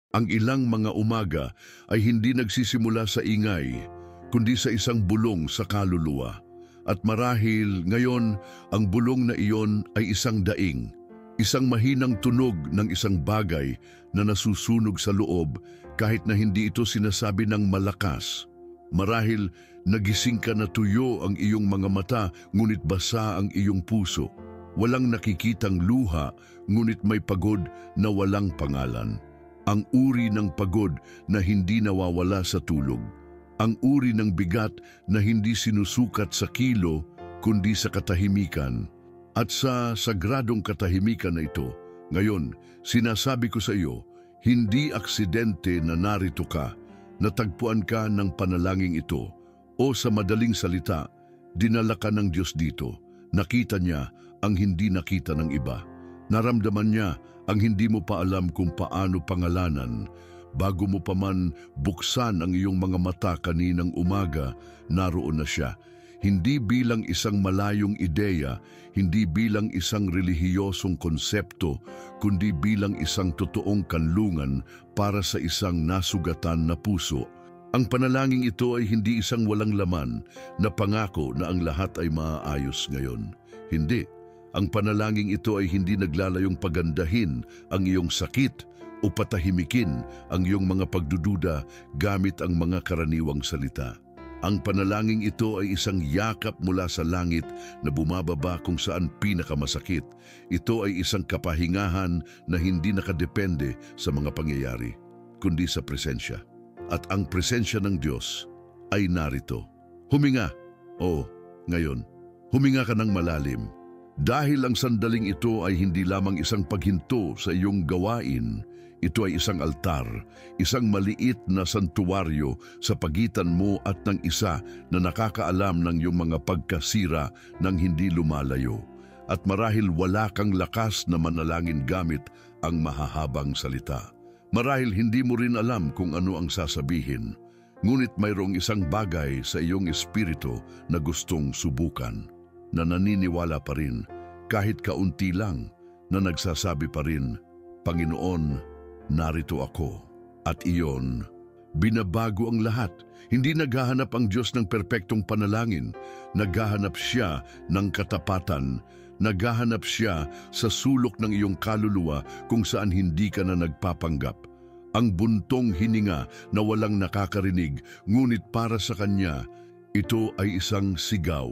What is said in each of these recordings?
Ang ilang mga umaga ay hindi nagsisimula sa ingay, kundi sa isang bulong sa kaluluwa. At marahil ngayon, ang bulong na iyon ay isang daing, isang mahinang tunog ng isang bagay na nasusunog sa loob kahit na hindi ito sinasabi ng malakas. Marahil nagising ka na tuyo ang iyong mga mata, ngunit basa ang iyong puso. Walang nakikitang luha, ngunit may pagod na walang pangalan. Ang uri ng pagod na hindi nawawala sa tulog. Ang uri ng bigat na hindi sinusukat sa kilo, kundi sa katahimikan. At sa sagradong katahimikan na ito, ngayon, sinasabi ko sa iyo, hindi aksidente na narito ka, natagpuan ka ng panalangin ito, o sa madaling salita, dinala ka ng Diyos dito. Nakita niya ang hindi nakita ng iba. Naramdaman niya ang hindi mo pa alam kung paano pangalanan. Bago mo pa man buksan ang iyong mga mata kaninang umaga, naroon na siya. Hindi bilang isang malayong ideya, hindi bilang isang relihiyosong konsepto, kundi bilang isang totoong kanlungan para sa isang nasugatan na puso. Ang panalangin ito ay hindi isang walang laman na pangako na ang lahat ay maaayos ngayon. Hindi. Ang panalangin ito ay hindi naglalayong pagandahin ang iyong sakit o patahimikin ang iyong mga pagdududa gamit ang mga karaniwang salita. Ang panalangin ito ay isang yakap mula sa langit na bumababa kung saan pinakamasakit. Ito ay isang kapahingahan na hindi nakadepende sa mga pangyayari, kundi sa presensya. At ang presensya ng Diyos ay narito. Huminga. Ngayon, huminga ka ng malalim. Dahil ang sandaling ito ay hindi lamang isang paghinto sa iyong gawain, ito ay isang altar, isang maliit na santuwaryo sa pagitan mo at ng isa na nakakaalam ng iyong mga pagkasira nang hindi lumalayo. At marahil wala kang lakas na manalangin gamit ang mahahabang salita. Marahil hindi mo rin alam kung ano ang sasabihin, ngunit mayroong isang bagay sa iyong espiritu na gustong subukan, na naniniwala pa rin, kahit kaunti lang, na nagsasabi pa rin, Panginoon, narito ako. At iyon, binabago ang lahat. Hindi naghahanap ang Diyos ng perpektong panalangin, naghahanap siya ng katapatan, naghahanap siya sa sulok ng iyong kaluluwa kung saan hindi ka na nagpapanggap. Ang buntong hininga na walang nakakarinig, ngunit para sa Kanya, ito ay isang sigaw.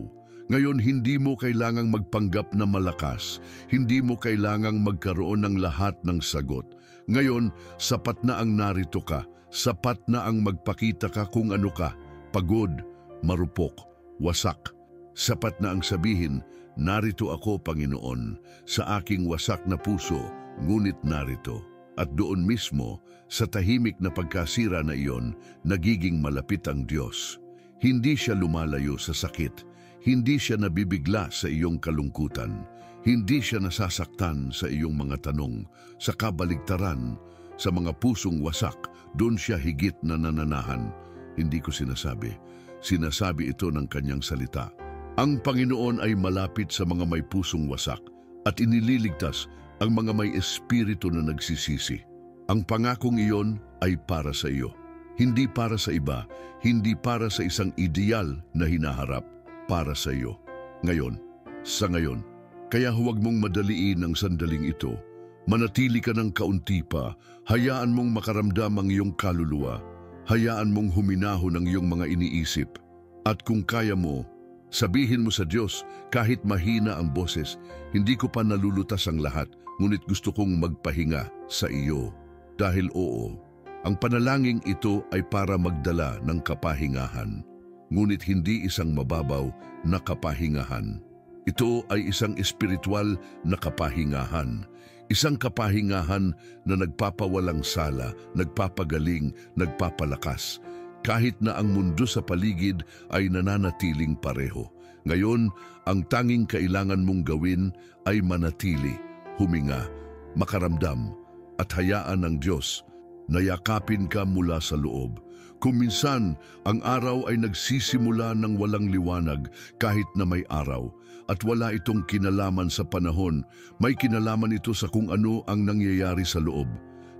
Ngayon, hindi mo kailangang magpanggap na malakas. Hindi mo kailangang magkaroon ng lahat ng sagot. Ngayon, sapat na ang narito ka. Sapat na ang magpakita ka kung ano ka. Pagod, marupok, wasak. Sapat na ang sabihin, narito ako, Panginoon, sa aking wasak na puso, ngunit narito. At doon mismo, sa tahimik na pagkasira na iyon, nagiging malapit ang Diyos. Hindi siya lumalayo sa sakit. Hindi siya nabibigla sa iyong kalungkutan. Hindi siya nasasaktan sa iyong mga tanong. Sa kabaligtaran, sa mga pusong wasak, doon siya higit na nananahan. Hindi ko sinasabi. Sinasabi ito ng Kanyang salita. Ang Panginoon ay malapit sa mga may pusong wasak at inililigtas ang mga may espiritu na nagsisisi. Ang pangakong iyon ay para sa iyo. Hindi para sa iba, hindi para sa isang ideal na hinaharap. Para sa iyo. Ngayon, sa ngayon. Kaya huwag mong madaliin ang sandaling ito. Manatili ka ng kaunti pa. Hayaan mong makaramdam ang iyong kaluluwa. Hayaan mong huminahon ang iyong mga iniisip. At kung kaya mo, sabihin mo sa Diyos, kahit mahina ang boses, hindi ko pa nalulutas ang lahat, ngunit gusto kong magpahinga sa iyo. Dahil ang panalangin ito ay para magdala ng kapahingahan. Ngunit hindi isang mababaw na kapahingahan. Ito ay isang espiritual na kapahingahan. Isang kapahingahan na nagpapawalang sala, nagpapagaling, nagpapalakas. Kahit na ang mundo sa paligid ay nananatiling pareho. Ngayon, ang tanging kailangan mong gawin ay manatili, huminga, makaramdam, at hayaan ng Diyos na yakapin ka mula sa loob. Kung minsan, ang araw ay nagsisimula ng walang liwanag kahit na may araw at wala itong kinalaman sa panahon, may kinalaman ito sa kung ano ang nangyayari sa loob.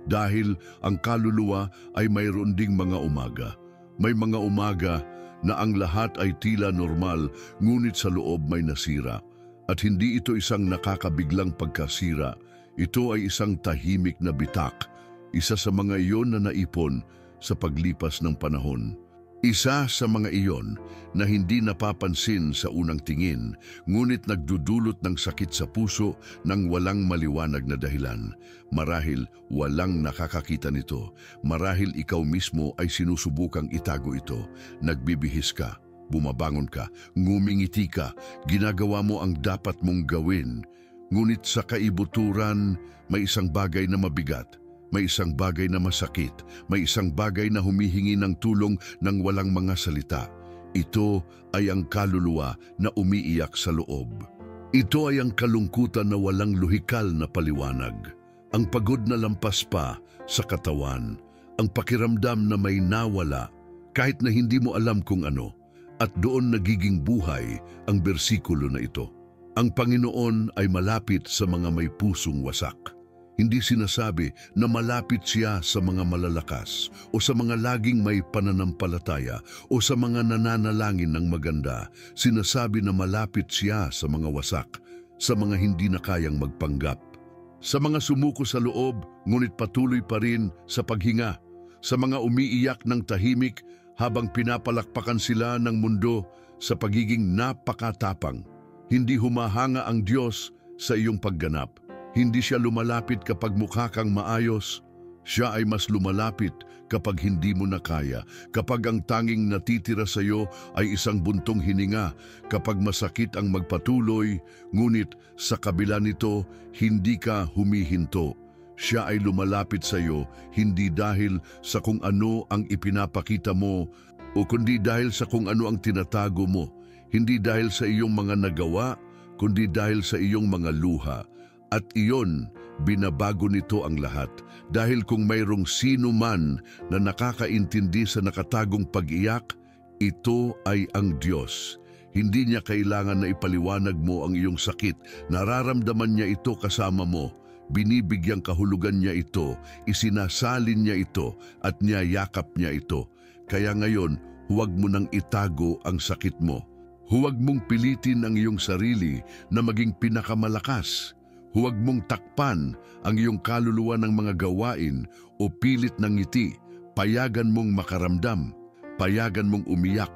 Dahil ang kaluluwa ay mayroon ding mga umaga. May mga umaga na ang lahat ay tila normal, ngunit sa loob may nasira. At hindi ito isang nakakabiglang pagkasira. Ito ay isang tahimik na bitak, isa sa mga iyon na naipon sa paglipas ng panahon. Isa sa mga iyon na hindi napapansin sa unang tingin, ngunit nagdudulot ng sakit sa puso ng walang maliwanag na dahilan. Marahil walang nakakakita nito. Marahil ikaw mismo ay sinusubukang itago ito. Nagbibihis ka, bumabangon ka, ngumingiti ka, ginagawa mo ang dapat mong gawin. Ngunit sa kaibuturan, may isang bagay na mabigat. May isang bagay na masakit, may isang bagay na humihingi ng tulong ng walang mga salita. Ito ay ang kaluluwa na umiiyak sa loob. Ito ay ang kalungkutan na walang luhikal na paliwanag. Ang pagod na lampas pa sa katawan. Ang pakiramdam na may nawala kahit na hindi mo alam kung ano. At doon nagiging buhay ang bersikulo na ito. Ang Panginoon ay malapit sa mga may pusong wasak. Hindi sinasabi na malapit siya sa mga malalakas o sa mga laging may pananampalataya o sa mga nananalangin ng maganda. Sinasabi na malapit siya sa mga wasak, sa mga hindi na kayang magpanggap. Sa mga sumuko sa loob, ngunit patuloy pa rin sa paghinga. Sa mga umiiyak ng tahimik habang pinapalakpakan sila ng mundo sa pagiging napakatapang. Hindi humahanga ang Diyos sa iyong pagganap. Hindi siya lumalapit kapag mukha kang maayos. Siya ay mas lumalapit kapag hindi mo na kaya, kapag ang tanging natitira sa iyo ay isang buntong hininga, kapag masakit ang magpatuloy, ngunit sa kabila nito, hindi ka humihinto. Siya ay lumalapit sa iyo hindi dahil sa kung ano ang ipinapakita mo o kundi dahil sa kung ano ang tinatago mo. Hindi dahil sa iyong mga nagawa, kundi dahil sa iyong mga luha. At iyon, binabago nito ang lahat. Dahil kung mayroong sino man na nakakaintindi sa nakatagong pag-iyak, ito ay ang Diyos. Hindi niya kailangan na ipaliwanag mo ang iyong sakit. Nararamdaman niya ito kasama mo. Binibigyang kahulugan niya ito, isinasalin niya ito, at niyayakap niya ito. Kaya ngayon, huwag mo nang itago ang sakit mo. Huwag mong pilitin ang iyong sarili na maging pinakamalakas. Huwag mong takpan ang iyong kaluluwa ng mga gawain o pilit ng ngiti. Payagan mong makaramdam, payagan mong umiyak,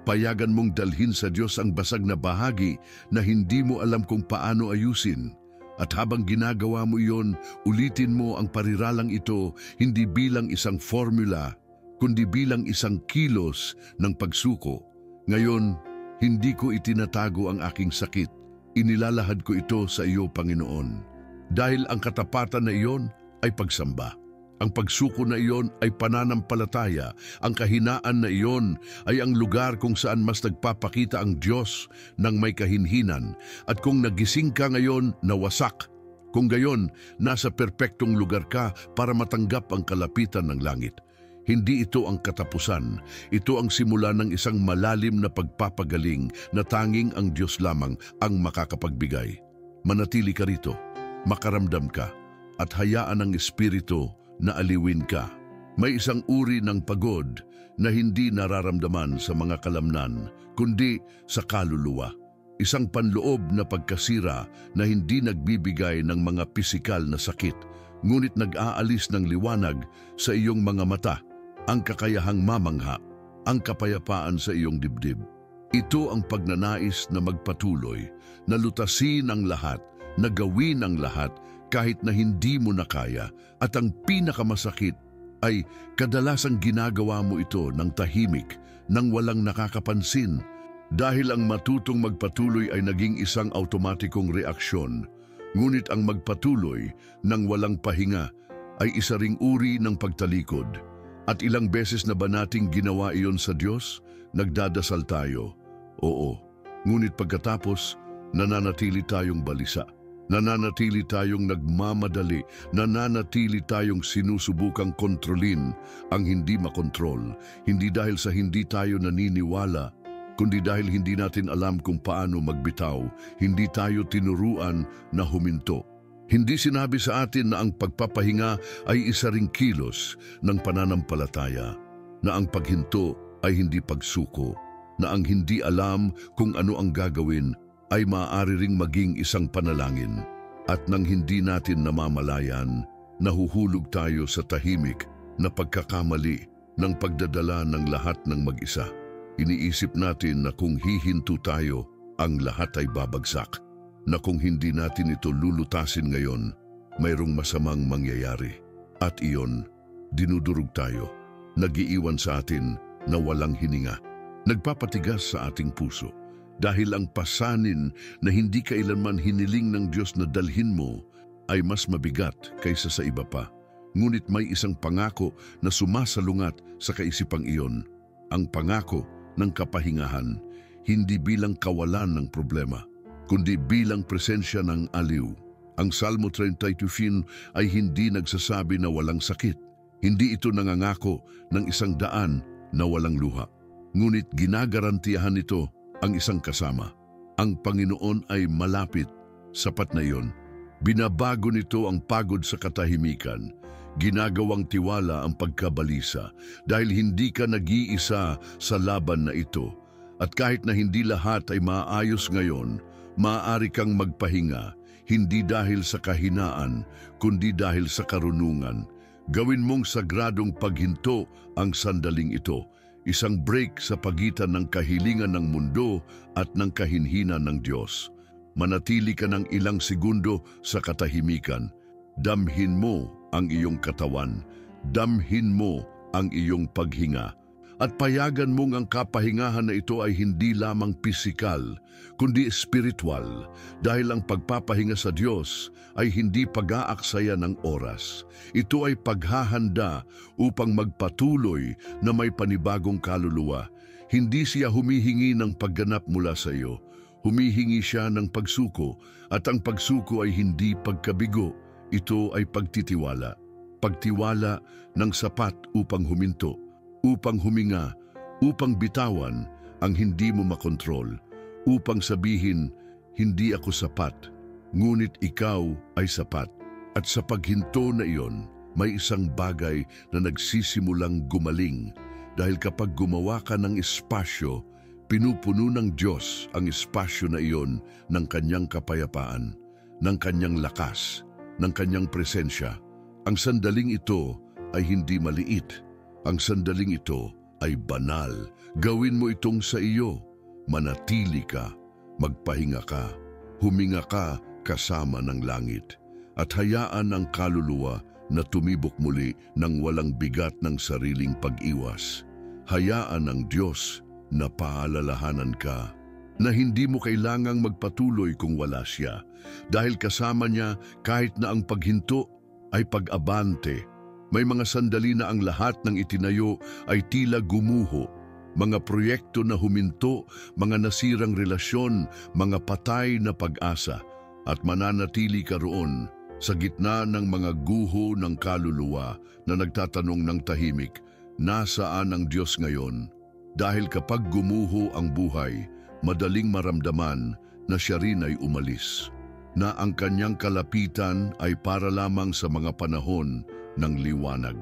payagan mong dalhin sa Diyos ang basag na bahagi na hindi mo alam kung paano ayusin. At habang ginagawa mo iyon, ulitin mo ang pariralang ito hindi bilang isang formula, kundi bilang isang kilos ng pagsuko. Ngayon, hindi ko itinatago ang aking sakit. Inilalahad ko ito sa iyo, Panginoon. Dahil ang katapatan na iyon ay pagsamba. Ang pagsuko na iyon ay pananampalataya. Ang kahinaan na iyon ay ang lugar kung saan mas nagpapakita ang Diyos ng may kahinhinan. At kung nagising ka ngayon, nawasak. Kung gayon, nasa perpektong lugar ka para matanggap ang kalapitan ng langit. Hindi ito ang katapusan. Ito ang simula ng isang malalim na pagpapagaling na tanging ang Diyos lamang ang makakapagbigay. Manatili ka rito, makaramdam ka, at hayaan ang Espiritu na aliwin ka. May isang uri ng pagod na hindi nararamdaman sa mga kalamnan, kundi sa kaluluwa. Isang panloob na pagkasira na hindi nagbibigay ng mga pisikal na sakit, ngunit nag-aalis ng liwanag sa iyong mga mata, ang kakayahang mamangha, ang kapayapaan sa iyong dibdib. Ito ang pagnanais na magpatuloy, na lutasin ang lahat, na gawin ang lahat kahit na hindi mo na kaya. At ang pinakamasakit ay kadalasang ginagawa mo ito ng tahimik, nang walang nakakapansin. Dahil ang matutong magpatuloy ay naging isang automatikong reaksyon. Ngunit ang magpatuloy ng walang pahinga ay isa ring uri ng pagtalikod. At ilang beses na ba nating ginawa iyon sa Diyos? Nagdadasal tayo. Oo. Ngunit pagkatapos, nananatili tayong balisa. Nananatili tayong nagmamadali. Nananatili tayong sinusubukang kontrolin ang hindi makontrol. Hindi dahil sa hindi tayo naniniwala, kundi dahil hindi natin alam kung paano magbitaw. Hindi tayo tinuruan na huminto. Hindi sinabi sa atin na ang pagpapahinga ay isa ring kilos ng pananampalataya, na ang paghinto ay hindi pagsuko, na ang hindi alam kung ano ang gagawin ay maaari ring maging isang panalangin. At nang hindi natin namamalayan, nahuhulog tayo sa tahimik na pagkakamali ng pagdadala ng lahat ng mag-isa. Iniisip natin na kung hihinto tayo, ang lahat ay babagsak, na kung hindi natin ito lulutasin ngayon, mayroong masamang mangyayari. At iyon, dinudurog tayo, nag-iiwan sa atin na walang hininga, nagpapatigas sa ating puso. Dahil ang pasanin na hindi kailanman hiniling ng Diyos na dalhin mo ay mas mabigat kaysa sa iba pa. Ngunit may isang pangako na sumasalungat sa kaisipang iyon, ang pangako ng kapahingahan, hindi bilang kawalan ng problema, kundi bilang presensya ng aliw. Ang Salmo 32 ay hindi nagsasabi na walang sakit. Hindi ito nangangako ng 100 na walang luha. Ngunit ginagarantiyahan nito ang isang kasama. Ang Panginoon ay malapit, sapat na iyon. Binabago nito ang pagod sa katahimikan. Ginagawang tiwala ang pagkabalisa dahil hindi ka nag-iisa sa laban na ito. At kahit na hindi lahat ay maayos ngayon, maaari kang magpahinga, hindi dahil sa kahinaan, kundi dahil sa karunungan. Gawin mong sagradong paghinto ang sandaling ito, isang break sa pagitan ng kahilingan ng mundo at ng kahinhinan ng Diyos. Manatili ka ng ilang segundo sa katahimikan. Damhin mo ang iyong katawan. Damhin mo ang iyong paghinga. At payagan mong ang kapahingahan na ito ay hindi lamang pisikal, kundi spiritual, dahil ang pagpapahinga sa Diyos ay hindi pag-aaksaya ng oras. Ito ay paghahanda upang magpatuloy na may panibagong kaluluwa. Hindi siya humihingi ng pagganap mula sa iyo. Humihingi siya ng pagsuko, at ang pagsuko ay hindi pagkabigo. Ito ay pagtitiwala. Pagtiwala ng sapat upang huminto, upang huminga, upang bitawan ang hindi mo makontrol, upang sabihin, hindi ako sapat, ngunit ikaw ay sapat. At sa paghinto na iyon, may isang bagay na nagsisimulang gumaling, dahil kapag gumawa ka ng espasyo, pinupuno ng Diyos ang espasyo na iyon ng kanyang kapayapaan, ng kanyang lakas, ng kanyang presensya. Ang sandaling ito ay hindi maliit. Ang sandaling ito ay banal. Gawin mo itong sa iyo. Manatili ka, magpahinga ka, huminga ka kasama ng langit, at hayaan ang kaluluwa na tumibok muli ng walang bigat ng sariling pag-iwas. Hayaan ng Diyos na paalalahanan ka na hindi mo kailangang magpatuloy kung wala siya, dahil kasama niya kahit na ang paghinto ay pag-abante. May mga sandali na ang lahat ng itinayo ay tila gumuho, mga proyekto na huminto, mga nasirang relasyon, mga patay na pag-asa, at mananatili ka roon sa gitna ng mga guho ng kaluluwa na nagtatanong ng tahimik, nasaan ang Diyos ngayon? Dahil kapag gumuho ang buhay, madaling maramdaman na siya rin ay umalis, na ang kanyang kalapitan ay para lamang sa mga panahon ng liwanag,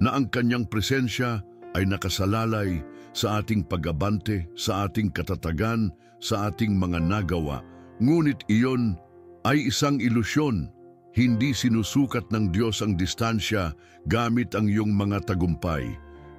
na ang kanyang presensya ay nakasalalay sa ating pag-abante, sa ating katatagan, sa ating mga nagawa. Ngunit iyon ay isang ilusyon. Hindi sinusukat ng Diyos ang distansya gamit ang iyong mga tagumpay.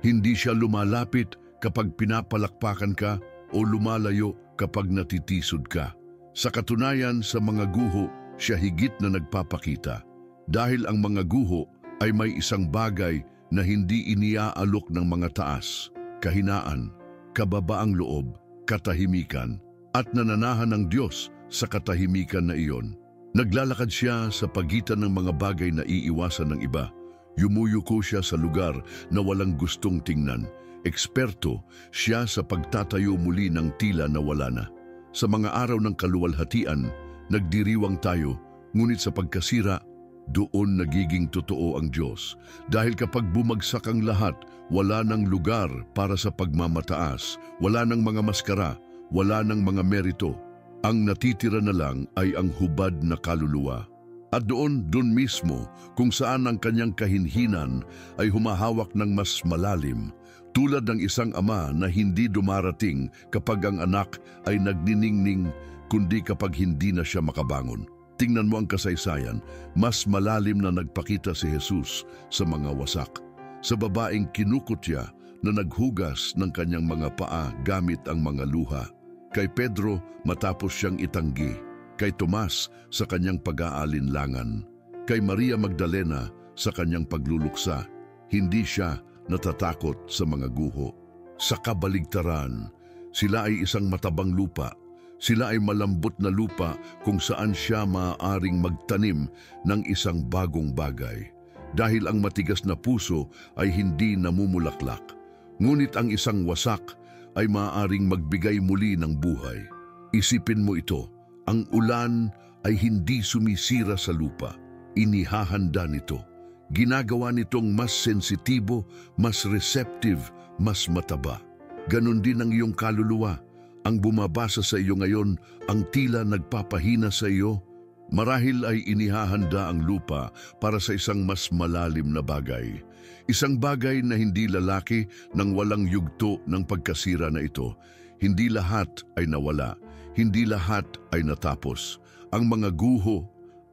Hindi siya lumalapit kapag pinapalakpakan ka o lumalayo kapag natitisod ka. Sa katunayan, sa mga guho, siya higit na nagpapakita. Dahil ang mga guho ay may isang bagay na hindi iniaalok ng mga taas, kahinaan, kababaang loob, katahimikan, at nananahan ng Diyos sa katahimikan na iyon. Naglalakad siya sa pagitan ng mga bagay na iiwasan ng iba. Yumuyuko siya sa lugar na walang gustong tingnan. Eksperto siya sa pagtatayo muli ng tila na wala na. Sa mga araw ng kaluwalhatian, nagdiriwang tayo, ngunit sa pagkasira, doon nagiging totoo ang Diyos. Dahil kapag bumagsak ang lahat, wala nang lugar para sa pagmamataas, wala nang mga maskara, wala nang mga merito. Ang natitira na lang ay ang hubad na kaluluwa. At doon mismo kung saan ang kanyang kahinhinan ay humahawak ng mas malalim, tulad ng isang ama na hindi dumarating kapag ang anak ay nagniningning, kundi kapag hindi na siya makabangon. Tingnan mo ang kasaysayan, mas malalim na nagpakita si Jesus sa mga wasak. Sa babaeng kinukutya na naghugas ng kanyang mga paa gamit ang mga luha. Kay Pedro matapos siyang itanggi. Kay Tomas sa kanyang pag-aalinlangan. Kay Maria Magdalena sa kanyang pagluluksa. Hindi siya natatakot sa mga guho. Sa kabaligtaran, sila ay isang matabang lupa. Sila ay malambot na lupa kung saan siya maaaring magtanim ng isang bagong bagay. Dahil ang matigas na puso ay hindi namumulaklak. Ngunit ang isang wasak ay maaaring magbigay muli ng buhay. Isipin mo ito, ang ulan ay hindi sumisira sa lupa. Inihahanda nito. Ginagawa nitong mas sensitibo, mas receptive, mas mataba. Ganon din ang iyong kaluluwa. Ang bumabasa sa iyo ngayon, ang tila nagpapahina sa iyo, marahil ay inihahanda ang lupa para sa isang mas malalim na bagay. Isang bagay na hindi lalaki nang walang yugto ng pagkasira na ito. Hindi lahat ay nawala. Hindi lahat ay natapos. Ang mga guho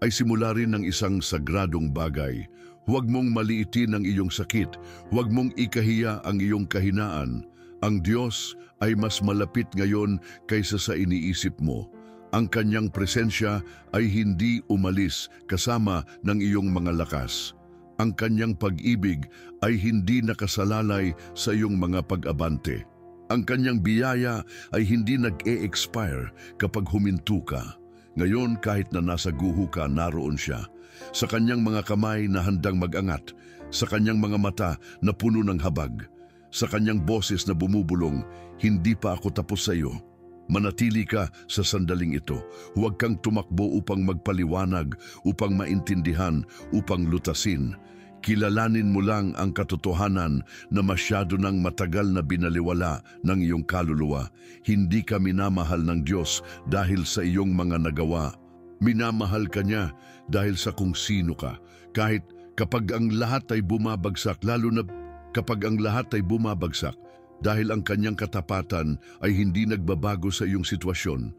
ay simula rin ng isang sagradong bagay. Huwag mong maliitin ang iyong sakit. Huwag mong ikahiya ang iyong kahinaan. Ang Diyos ay mas malapit ngayon kaysa sa iniisip mo. Ang kanyang presensya ay hindi umalis kasama ng iyong mga lakas. Ang kanyang pag-ibig ay hindi nakasalalay sa iyong mga pag-abante. Ang kanyang biyaya ay hindi nag-e-expire kapag huminto ka. Ngayon kahit na nasa guho ka, naroon siya. Sa kanyang mga kamay na handang mag-angat, sa kanyang mga mata na puno ng habag, sa kanyang boses na bumubulong, hindi pa ako tapos sa iyo. Manatili ka sa sandaling ito. Huwag kang tumakbo upang magpaliwanag, upang maintindihan, upang lutasin. Kilalanin mo lang ang katotohanan na masyado nang matagal na binaliwala ng iyong kaluluwa. Hindi ka minamahal ng Diyos dahil sa iyong mga nagawa. Minamahal ka niya dahil sa kung sino ka. Kahit kapag ang lahat ay bumabagsak, lalo na kapag ang lahat ay bumabagsak, dahil ang kanyang katapatan ay hindi nagbabago sa iyong sitwasyon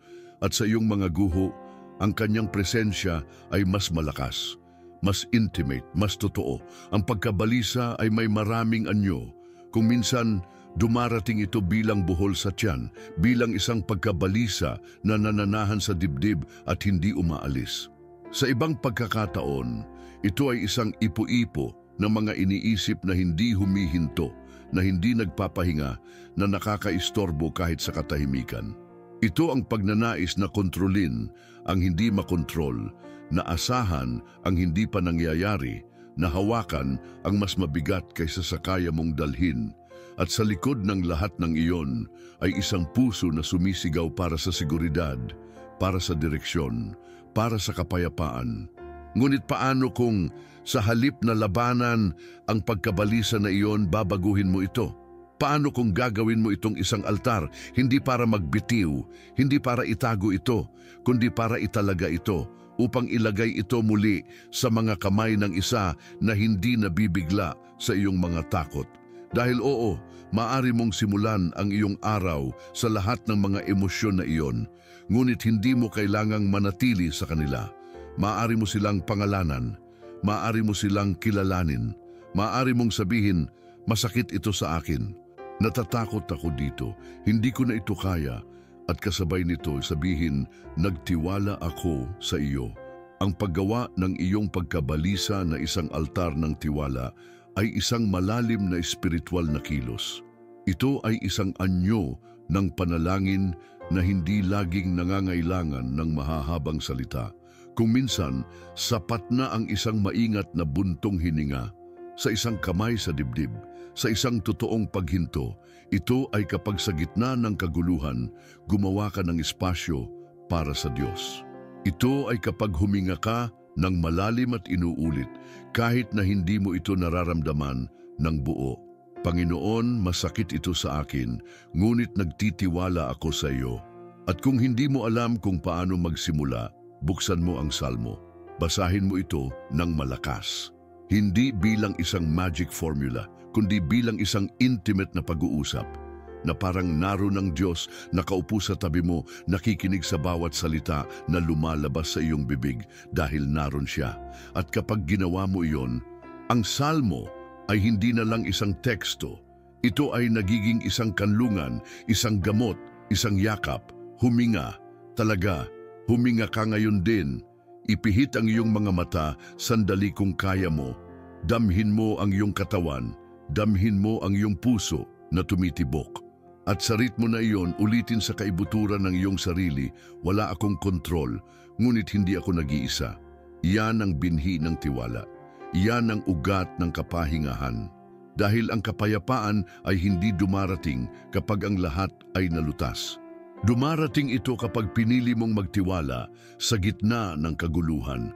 at sa iyong mga guho, ang kanyang presensya ay mas malakas. Mas intimate, mas totoo. Ang pagkabalisa ay may maraming anyo. Kung minsan, dumarating ito bilang buhol sa tiyan, bilang isang pagkabalisa na nananahan sa dibdib at hindi umaalis. Sa ibang pagkakataon, ito ay isang ipo-ipo ng mga iniisip na hindi humihinto, na hindi nagpapahinga, na nakakaistorbo kahit sa katahimikan. Ito ang pagnanais na kontrolin ang hindi makontrol, na asahan ang hindi pa nangyayari, na hawakan ang mas mabigat kaysa sa kaya mong dalhin. At sa likod ng lahat ng iyon ay isang puso na sumisigaw para sa seguridad, para sa direksyon, para sa kapayapaan. Ngunit paano kung sa halip na labanan ang pagkabalisa na iyon, babaguhin mo ito? Paano kung gagawin mo itong isang altar, hindi para magbitiw, hindi para itago ito, kundi para italaga ito, upang ilagay ito muli sa mga kamay ng isa na hindi nabibigla sa iyong mga takot. Dahil oo, maaari mong simulan ang iyong araw sa lahat ng mga emosyon na iyon, ngunit hindi mo kailangang manatili sa kanila. Maaari mo silang pangalanan, maaari mo silang kilalanin, maaari mong sabihin, masakit ito sa akin, natatakot ako dito, hindi ko na ito kaya, at kasabay nito sabihin, nagtiwala ako sa iyo. Ang paggawa ng iyong pagkabalisa na isang altar ng tiwala ay isang malalim na espiritual na kilos. Ito ay isang anyo ng panalangin na hindi laging nangangailangan ng mahahabang salita. Kung minsan, sapat na ang isang maingat na buntong hininga sa isang kamay sa dibdib, sa isang totoong paghinto. Ito ay kapag sa gitna ng kaguluhan, gumawa ka ng espasyo para sa Diyos. Ito ay kapag huminga ka ng malalim at inuulit, kahit na hindi mo ito nararamdaman ng buo. Panginoon, masakit ito sa akin, ngunit nagtitiwala ako sa iyo. At kung hindi mo alam kung paano magsimula, buksan mo ang Salmo. Basahin mo ito ng malakas. Hindi bilang isang magic formula, kundi bilang isang intimate na pag-uusap na parang naroon ng Diyos nakaupo sa tabi mo, nakikinig sa bawat salita na lumalabas sa iyong bibig dahil naroon siya. At kapag ginawa mo iyon, ang salmo ay hindi na lang isang teksto. Ito ay nagiging isang kanlungan, isang gamot, isang yakap. Huminga, talaga, huminga ka ngayon din. Ipihit ang iyong mga mata, sandali kung kaya mo. Damhin mo ang iyong katawan, damhin mo ang iyong puso na tumitibok. At sa ritmo na iyon, ulitin sa kaibuturan ng iyong sarili, wala akong kontrol, ngunit hindi ako nag-iisa. Yan ang binhi ng tiwala. Yan ang ugat ng kapahingahan. Dahil ang kapayapaan ay hindi dumarating kapag ang lahat ay nalutas. Dumarating ito kapag pinili mong magtiwala sa gitna ng kaguluhan.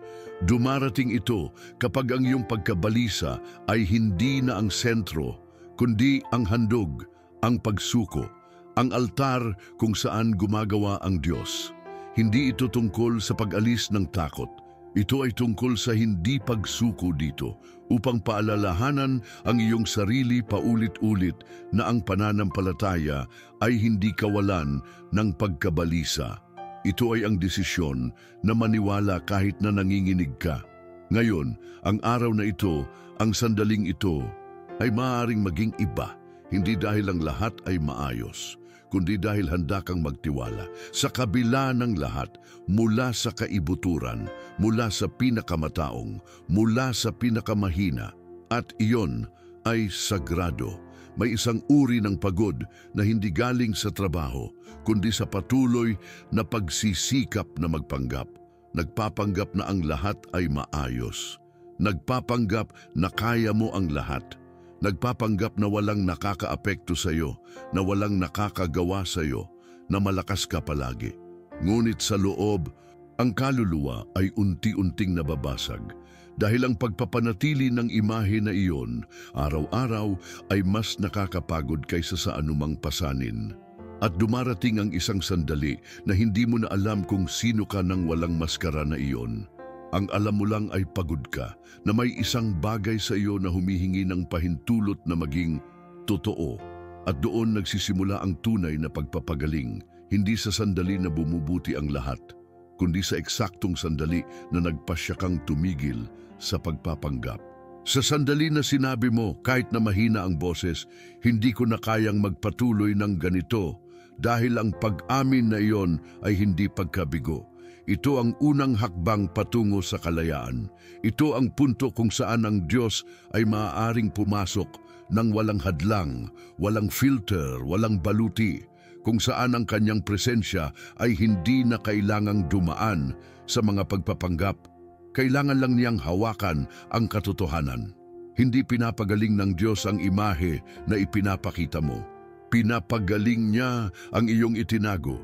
Dumarating ito kapag ang iyong pagkabalisa ay hindi na ang sentro, kundi ang handog, ang pagsuko, ang altar kung saan gumagawa ang Diyos. Hindi ito tungkol sa pag-alis ng takot. Ito ay tungkol sa hindi pagsuko dito upang paalalahanan ang iyong sarili paulit-ulit na ang pananampalataya ay hindi kawalan ng pagkabalisa. Ito ay ang desisyon na maniwala kahit na nanginginig ka. Ngayon, ang araw na ito, ang sandaling ito, ay maaaring maging iba, hindi dahil ang lahat ay maayos, kundi dahil handa kang magtiwala sa kabila ng lahat, mula sa kaibuturan, mula sa pinakamataong, mula sa pinakamahina. At iyon ay sagrado. May isang uri ng pagod na hindi galing sa trabaho, kundi sa patuloy na pagsisikap na magpanggap. Nagpapanggap na ang lahat ay maayos. Nagpapanggap na kaya mo ang lahat. Nagpapanggap na walang nakakaapekto sa iyo, na walang nakakagawa sa iyo, na malakas ka palagi. Ngunit sa loob, ang kaluluwa ay unti-unting nababasag dahil ang pagpapanatili ng imahe na iyon araw-araw ay mas nakakapagod kaysa sa anumang pasanin. At dumarating ang isang sandali na hindi mo na alam kung sino ka nang walang maskara na iyon. Ang alam mo lang ay pagod ka, na may isang bagay sa iyo na humihingi ng pahintulot na maging totoo. At doon nagsisimula ang tunay na pagpapagaling, hindi sa sandali na bumubuti ang lahat, kundi sa eksaktong sandali na nagpasya kang tumigil sa pagpapanggap. Sa sandali na sinabi mo, kahit na mahina ang boses, hindi ko na kayang magpatuloy ng ganito, dahil ang pag-amin na iyon ay hindi pagkabigo. Ito ang unang hakbang patungo sa kalayaan. Ito ang punto kung saan ang Diyos ay maaaring pumasok ng walang hadlang, walang filter, walang baluti, kung saan ang kanyang presensya ay hindi na kailangang dumaan sa mga pagpapanggap. Kailangan lang niyang hawakan ang katotohanan. Hindi pinapagaling ng Diyos ang imahe na ipinapakita mo. Pinapagaling niya ang iyong itinago,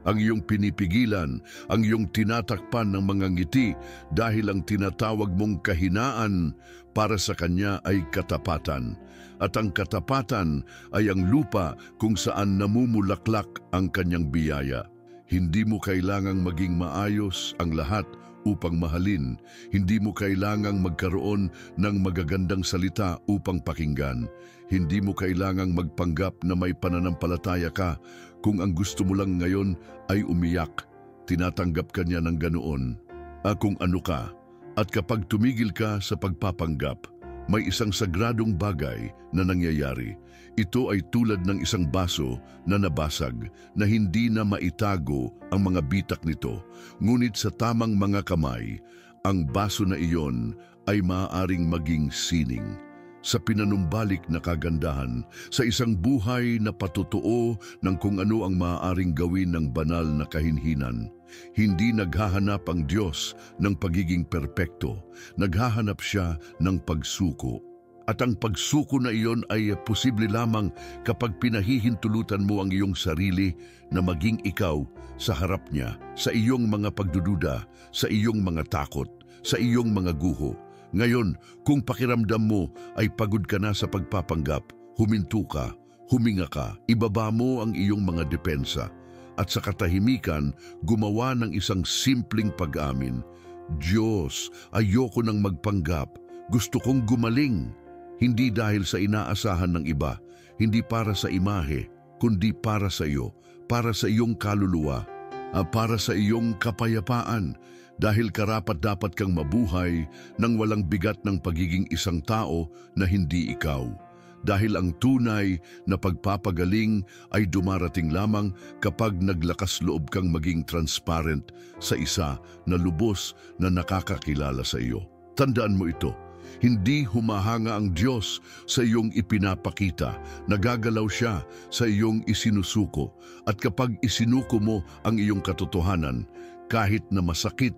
ang iyong pinipigilan, ang iyong tinatakpan ng mga ngiti dahil ang tinatawag mong kahinaan para sa Kanya ay katapatan. At ang katapatan ay ang lupa kung saan namumulaklak ang Kanyang biyaya. Hindi mo kailangang maging maayos ang lahat upang mahalin. Hindi mo kailangang magkaroon ng magagandang salita upang pakinggan. Hindi mo kailangang magpanggap na may pananampalataya ka. Kung ang gusto mo lang ngayon ay umiyak, tinatanggap ka niya ng ganoon. Kung ano ka, at kapag tumigil ka sa pagpapanggap, may isang sagradong bagay na nangyayari. Ito ay tulad ng isang baso na nabasag na hindi na maitago ang mga bitak nito. Ngunit sa tamang mga kamay, ang baso na iyon ay maaaring maging sining. Sa pinanumbalik na kagandahan, sa isang buhay na patotoo ng kung ano ang maaaring gawin ng banal na kahinhinan. Hindi naghahanap ang Diyos ng pagiging perpekto, naghahanap siya ng pagsuko. At ang pagsuko na iyon ay posible lamang kapag pinahihintulutan mo ang iyong sarili na maging ikaw sa harap niya, sa iyong mga pagdududa, sa iyong mga takot, sa iyong mga guho. Ngayon, kung pakiramdam mo ay pagod ka na sa pagpapanggap, huminto ka, huminga ka, ibaba mo ang iyong mga depensa, at sa katahimikan, gumawa ng isang simpleng pag-amin. Diyos, ayoko nang magpanggap. Gusto kong gumaling. Hindi dahil sa inaasahan ng iba, hindi para sa imahe, kundi para sa iyo, para sa iyong kaluluwa, para sa iyong kapayapaan. Dahil karapat-dapat kang mabuhay nang walang bigat ng pagiging isang tao na hindi ikaw. Dahil ang tunay na pagpapagaling ay dumarating lamang kapag naglakas loob kang maging transparent sa isa na lubos na nakakakilala sa iyo. Tandaan mo ito, hindi humahanga ang Diyos sa iyong ipinapakita, nagagalaw siya sa iyong isinusuko. At kapag isinuko mo ang iyong katotohanan, kahit na masakit,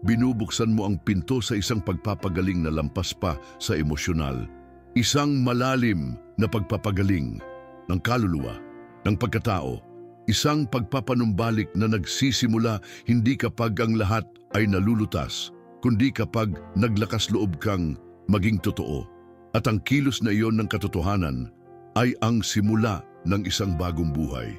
binubuksan mo ang pinto sa isang pagpapagaling na lampas pa sa emosyonal. Isang malalim na pagpapagaling ng kaluluwa, ng pagkatao. Isang pagpapanumbalik na nagsisimula hindi kapag ang lahat ay nalulutas, kundi kapag naglakas loob kang maging totoo. At ang kilos na iyon ng katotohanan ay ang simula ng isang bagong buhay.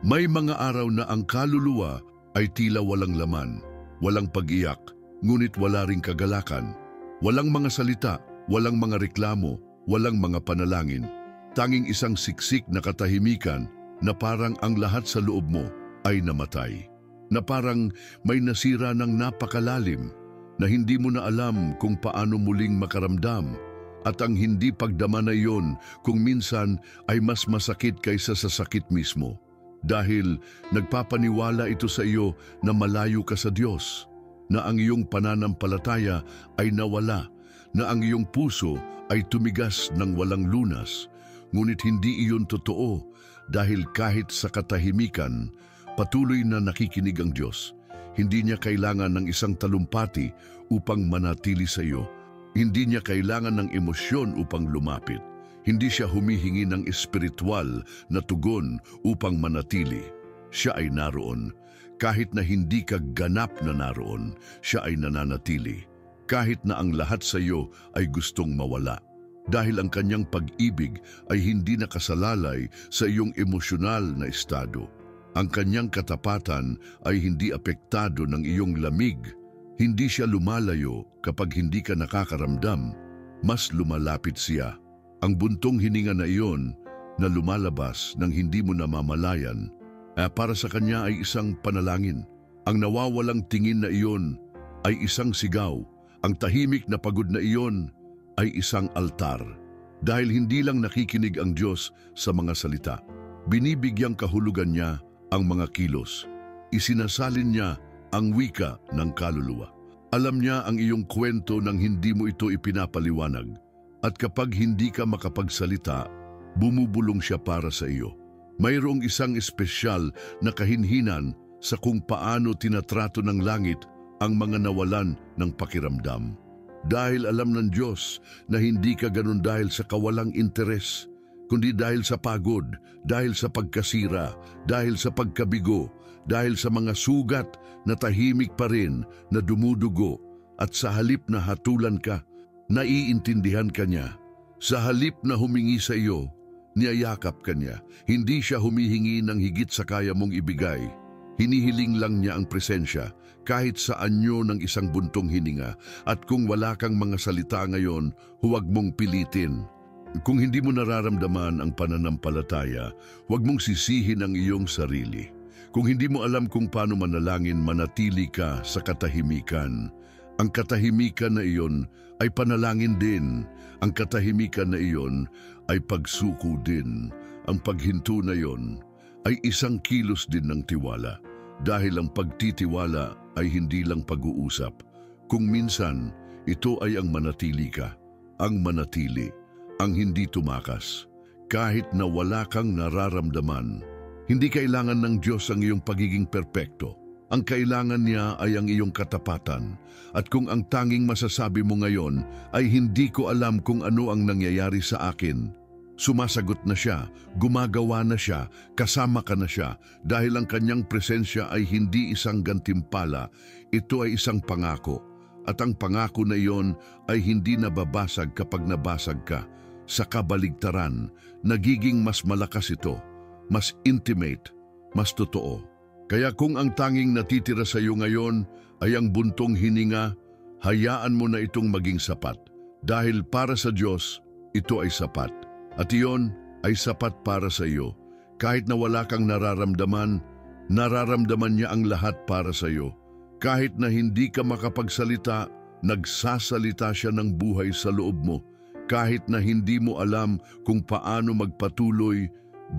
May mga araw na ang kaluluwa ay tila walang laman, walang pag-iyak, ngunit wala ring kagalakan. Walang mga salita, walang mga reklamo, walang mga panalangin. Tanging isang siksik na katahimikan na parang ang lahat sa loob mo ay namatay. Na parang may nasira ng napakalalim na hindi mo na alam kung paano muling makaramdam. At ang hindi pagdama na iyon kung minsan ay mas masakit kaysa sa sakit mismo. Dahil nagpapaniwala ito sa iyo na malayo ka sa Diyos, na ang iyong pananampalataya ay nawala, na ang iyong puso ay tumigas ng walang lunas. Ngunit hindi iyon totoo dahil kahit sa katahimikan, patuloy na nakikinig ang Diyos. Hindi niya kailangan ng isang talumpati upang manatili sa iyo. Hindi niya kailangan ng emosyon upang lumapit. Hindi siya humihingi ng espiritual na tugon upang manatili. Siya ay naroon. Kahit na hindi ka ganap na naroon, siya ay nananatili. Kahit na ang lahat sa iyo ay gustong mawala. Dahil ang kanyang pag-ibig ay hindi nakasalalay sa iyong emosyonal na estado. Ang kanyang katapatan ay hindi apektado ng iyong lamig. Hindi siya lumalayo kapag hindi ka nakakaramdam. Mas lumalapit siya. Ang buntong hininga na iyon na lumalabas nang hindi mo namamalayan, para sa kanya ay isang panalangin. Ang nawawalang tingin na iyon ay isang sigaw. Ang tahimik na pagod na iyon ay isang altar. Dahil hindi lang nakikinig ang Diyos sa mga salita, binibigyang kahulugan niya ang mga kilos. Isinasalin niya ang wika ng kaluluwa. Alam niya ang iyong kwento nang hindi mo ito ipinapaliwanag. At kapag hindi ka makapagsalita, bumubulong siya para sa iyo. Mayroong isang espesyal na kahinhinan sa kung paano tinatrato ng langit ang mga nawalan ng pakiramdam. Dahil alam ng Diyos na hindi ka ganun dahil sa kawalang interes, kundi dahil sa pagod, dahil sa pagkasira, dahil sa pagkabigo, dahil sa mga sugat na tahimik pa rin na dumudugo. At sa halip na hatulan ka, naiintindihan ka niya. Sa halip na humingi sa iyo, niyayakap ka niya. Hindi siya humihingi ng higit sa kaya mong ibigay. Hinihiling lang niya ang presensya kahit sa anyo ng isang buntong hininga. At kung wala kang mga salita ngayon, huwag mong pilitin. Kung hindi mo nararamdaman ang pananampalataya, huwag mong sisihin ang iyong sarili. Kung hindi mo alam kung paano manalangin, manatili ka sa katahimikan. Ang katahimikan na iyon ay panalangin din. Ang katahimikan na iyon ay pagsuko din. Ang paghinto na iyon ay isang kilos din ng tiwala. Dahil ang pagtitiwala ay hindi lang pag-uusap. Kung minsan, ito ay ang manatili ka. Ang manatili, ang hindi tumakas. Kahit na wala kang nararamdaman, hindi kailangan ng Diyos ang iyong pagiging perpekto. Ang kailangan niya ay ang iyong katapatan. At kung ang tanging masasabi mo ngayon ay hindi ko alam kung ano ang nangyayari sa akin, sumasagot na siya, gumagawa na siya, kasama ka na siya. Dahil ang kanyang presensya ay hindi isang gantimpala, ito ay isang pangako. At ang pangako na iyon ay hindi nababasag kapag nabasag ka. Sa kabaligtaran, nagiging mas malakas ito, mas intimate, mas totoo. Kaya kung ang tanging natitira sa iyo ngayon ay ang buntong hininga, hayaan mo na itong maging sapat. Dahil para sa Diyos, ito ay sapat. At iyon ay sapat para sa iyo. Kahit na wala kang nararamdaman, nararamdaman niya ang lahat para sa iyo. Kahit na hindi ka makapagsalita, nagsasalita siya ng buhay sa loob mo. Kahit na hindi mo alam kung paano magpatuloy,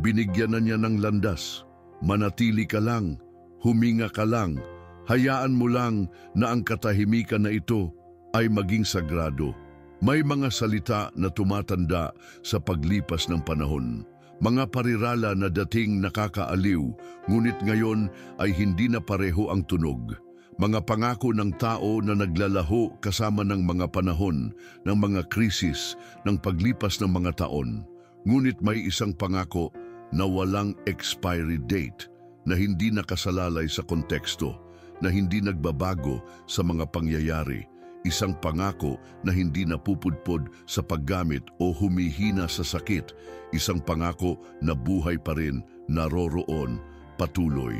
binigyan na niya ng landas. Manatili ka lang, huminga ka lang, hayaan mo lang na ang katahimikan na ito ay maging sagrado. May mga salita na tumatanda sa paglipas ng panahon. Mga parirala na dating nakakaaliw, ngunit ngayon ay hindi na pareho ang tunog. Mga pangako ng tao na naglalaho kasama ng mga panahon, ng mga krisis, ng paglipas ng mga taon. Ngunit may isang pangako na walang expiry date, na hindi nakasalalay sa konteksto, na hindi nagbabago sa mga pangyayari. Isang pangako na hindi napupudpod sa paggamit o humihina sa sakit. Isang pangako na buhay pa rin, naroroon, patuloy.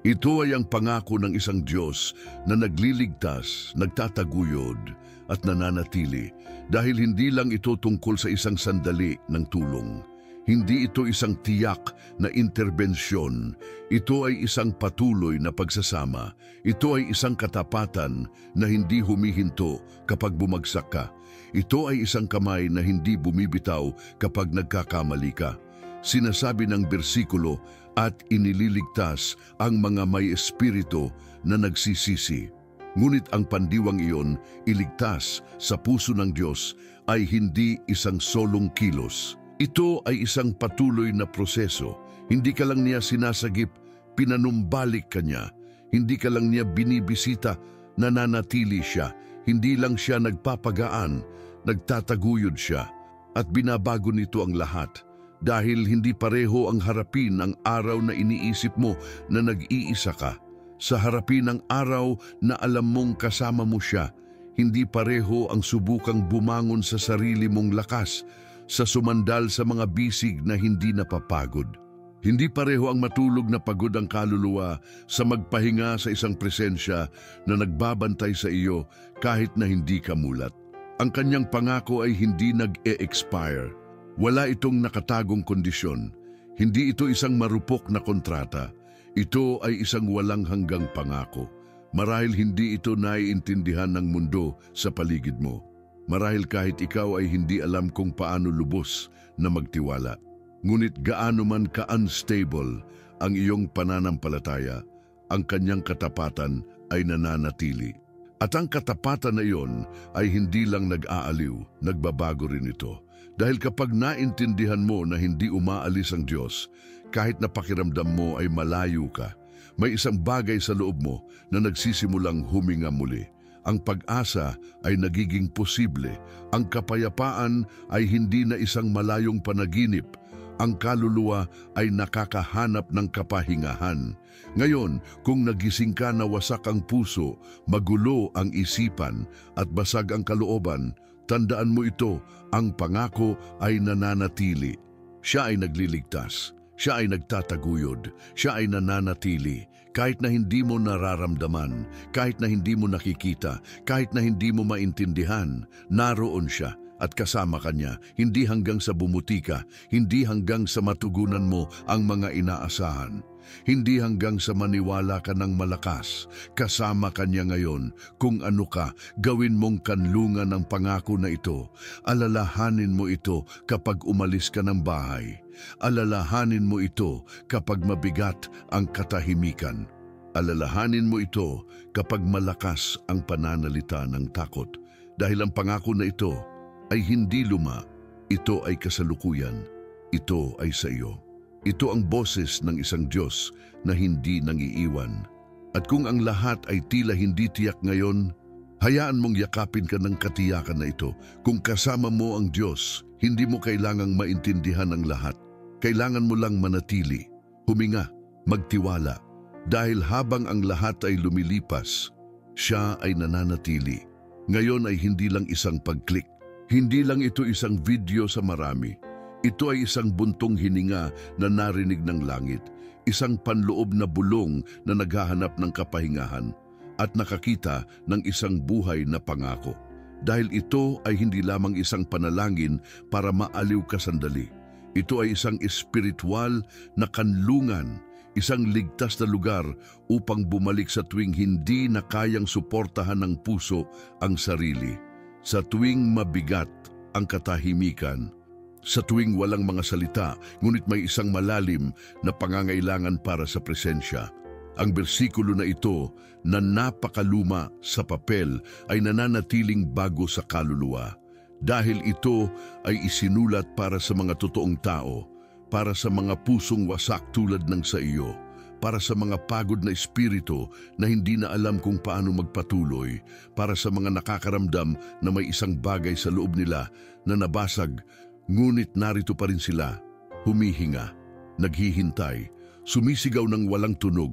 Ito ay ang pangako ng isang Diyos na nagliligtas, nagtataguyod at nananatili, dahil hindi lang ito tungkol sa isang sandali ng tulong. Hindi ito isang tiyak na interbensyon. Ito ay isang patuloy na pagsasama. Ito ay isang katapatan na hindi humihinto kapag bumagsak ka. Ito ay isang kamay na hindi bumibitaw kapag nagkakamali ka. Sinasabi ng bersikulo, at inililigtas ang mga may espiritu na nagsisisi. Ngunit ang pandiwang iyon, iligtas sa puso ng Diyos, ay hindi isang solong kilos. Ito ay isang patuloy na proseso. Hindi ka lang niya sinasagip, pinanumbalik ka niya. Hindi ka lang niya binibisita, nananatili siya. Hindi lang siya nagpapagaan, nagtataguyod siya. At binabago nito ang lahat. Dahil hindi pareho ang harapin ang araw na iniisip mo na nag-iisa ka. Sa harapin ng araw na alam mong kasama mo siya, hindi pareho ang subukang bumangon sa sarili mong lakas, sa sumandal sa mga bisig na hindi napapagod. Hindi pareho ang matulog na pagod ang kaluluwa sa magpahinga sa isang presensya na nagbabantay sa iyo kahit na hindi ka mulat. Ang kanyang pangako ay hindi nag-e-expire. Wala itong nakatagong kondisyon. Hindi ito isang marupok na kontrata. Ito ay isang walang hanggang pangako. Marahil hindi ito naiintindihan ng mundo sa paligid mo. Marahil kahit ikaw ay hindi alam kung paano lubos na magtiwala. Ngunit gaano man ka-unstable ang iyong pananampalataya, ang kanyang katapatan ay nananatili. At ang katapatan na iyon ay hindi lang nag-aaliw, nagbabago rin ito. Dahil kapag naintindihan mo na hindi umaalis ang Diyos, kahit na pakiramdam mo ay malayo ka, may isang bagay sa loob mo na nagsisimulang huminga muli. Ang pag-asa ay nagiging posible. Ang kapayapaan ay hindi na isang malayong panaginip. Ang kaluluwa ay nakakahanap ng kapahingahan. Ngayon, kung nagising ka na wasak ang puso, magulo ang isipan at basag ang kalooban, tandaan mo ito, ang pangako ay nananatili. Siya ay nagliligtas. Siya ay nagtataguyod. Siya ay nananatili. Kahit na hindi mo nararamdaman, kahit na hindi mo nakikita, kahit na hindi mo maintindihan, naroon siya at kasama ka niya, hindi hanggang sa bumuti ka, hindi hanggang sa matugunan mo ang mga inaasahan. Hindi hanggang sa maniwala ka ng malakas, kasama ka niya ngayon. Kung ano ka, gawin mong kanlungan ng pangako na ito. Alalahanin mo ito kapag umalis ka ng bahay. Alalahanin mo ito kapag mabigat ang katahimikan. Alalahanin mo ito kapag malakas ang pananalita ng takot. Dahil ang pangako na ito ay hindi luma, ito ay kasalukuyan, ito ay sa iyo. Ito ang boses ng isang Diyos na hindi nangiiwan. At kung ang lahat ay tila hindi tiyak ngayon, hayaan mong yakapin ka ng katiyakan na ito. Kung kasama mo ang Diyos, hindi mo kailangang maintindihan ang lahat. Kailangan mo lang manatili, huminga, magtiwala. Dahil habang ang lahat ay lumilipas, siya ay nananatili. Ngayon ay hindi lang isang pag-click. Hindi lang ito isang video sa marami. Ito ay isang buntong hininga na narinig ng langit, isang panloob na bulong na naghahanap ng kapahingahan at nakakita ng isang buhay na pangako. Dahil ito ay hindi lamang isang panalangin para maaliw ka sandali. Ito ay isang espiritual na kanlungan, isang ligtas na lugar upang bumalik sa tuwing hindi na kayang suportahan ng puso ang sarili. Sa tuwing mabigat ang katahimikan, sa tuwing walang mga salita, ngunit may isang malalim na pangangailangan para sa presensya. Ang bersikulo na ito na napakaluma sa papel ay nananatiling bago sa kaluluwa. Dahil ito ay isinulat para sa mga totoong tao, para sa mga pusong wasak tulad ng sa iyo, para sa mga pagod na espiritu na hindi na alam kung paano magpatuloy, para sa mga nakakaramdam na may isang bagay sa loob nila na nabasag, ngunit narito pa rin sila, humihinga, naghihintay, sumisigaw ng walang tunog.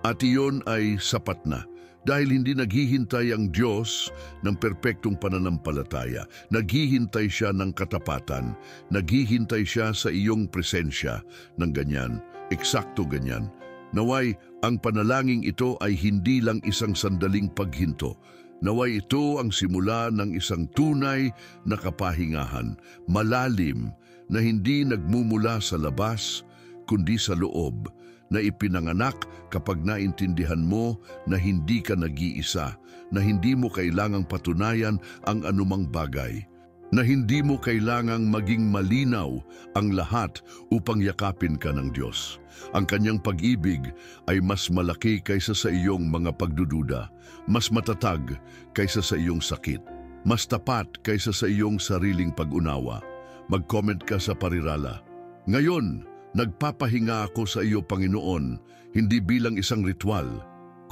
At iyon ay sapat na dahil hindi naghihintay ang Diyos ng perpektong pananampalataya. Naghihintay siya ng katapatan, naghihintay siya sa iyong presensya ng ganyan, eksakto ganyan. Naway, ang panalangin ito ay hindi lang isang sandaling paghinto. Naway ito ang simula ng isang tunay na kapahingahan, malalim na hindi nagmumula sa labas, kundi sa loob, na ipinanganak kapag naintindihan mo na hindi ka nag-iisa, na hindi mo kailangang patunayan ang anumang bagay, na hindi mo kailangang maging malinaw ang lahat upang yakapin ka ng Diyos. Ang kanyang pag-ibig ay mas malaki kaysa sa iyong mga pagdududa, mas matatag kaysa sa iyong sakit, mas tapat kaysa sa iyong sariling pag-unawa. Mag-comment ka sa parirala. Ngayon, nagpapahinga ako sa iyo, Panginoon, hindi bilang isang ritual,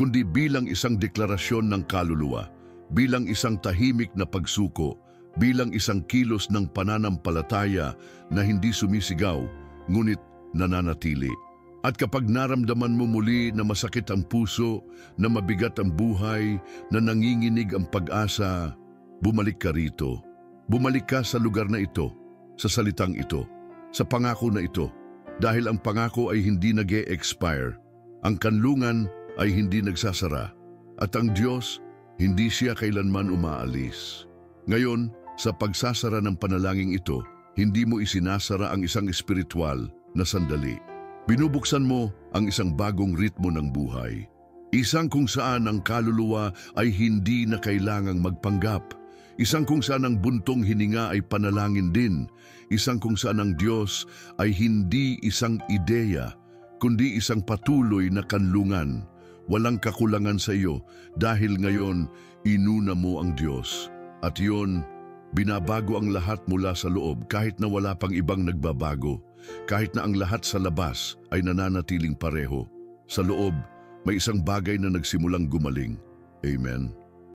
kundi bilang isang deklarasyon ng kaluluwa, bilang isang tahimik na pagsuko, bilang isang kilos ng pananampalataya na hindi sumisigaw, ngunit nananatili. At kapag naramdaman mo muli na masakit ang puso, na mabigat ang buhay, na nanginginig ang pag-asa, bumalik ka rito. Bumalik ka sa lugar na ito, sa salitang ito, sa pangako na ito. Dahil ang pangako ay hindi nag-e-expire, ang kanlungan ay hindi nagsasara, at ang Diyos, hindi siya kailanman umaalis. Ngayon, sa pagsasara ng panalangin ito, hindi mo isinasara ang isang espiritual na sandali. Binubuksan mo ang isang bagong ritmo ng buhay. Isang kung saan ang kaluluwa ay hindi na kailangang magpanggap. Isang kung saan ang buntong hininga ay panalangin din. Isang kung saan ang Diyos ay hindi isang ideya, kundi isang patuloy na kanlungan. Walang kakulangan sa iyo dahil ngayon inuna mo ang Diyos. At yun, binabago ang lahat mula sa loob kahit na wala pang ibang nagbabago. Kahit na ang lahat sa labas ay nananatiling pareho. Sa loob, may isang bagay na nagsimulang gumaling. Amen.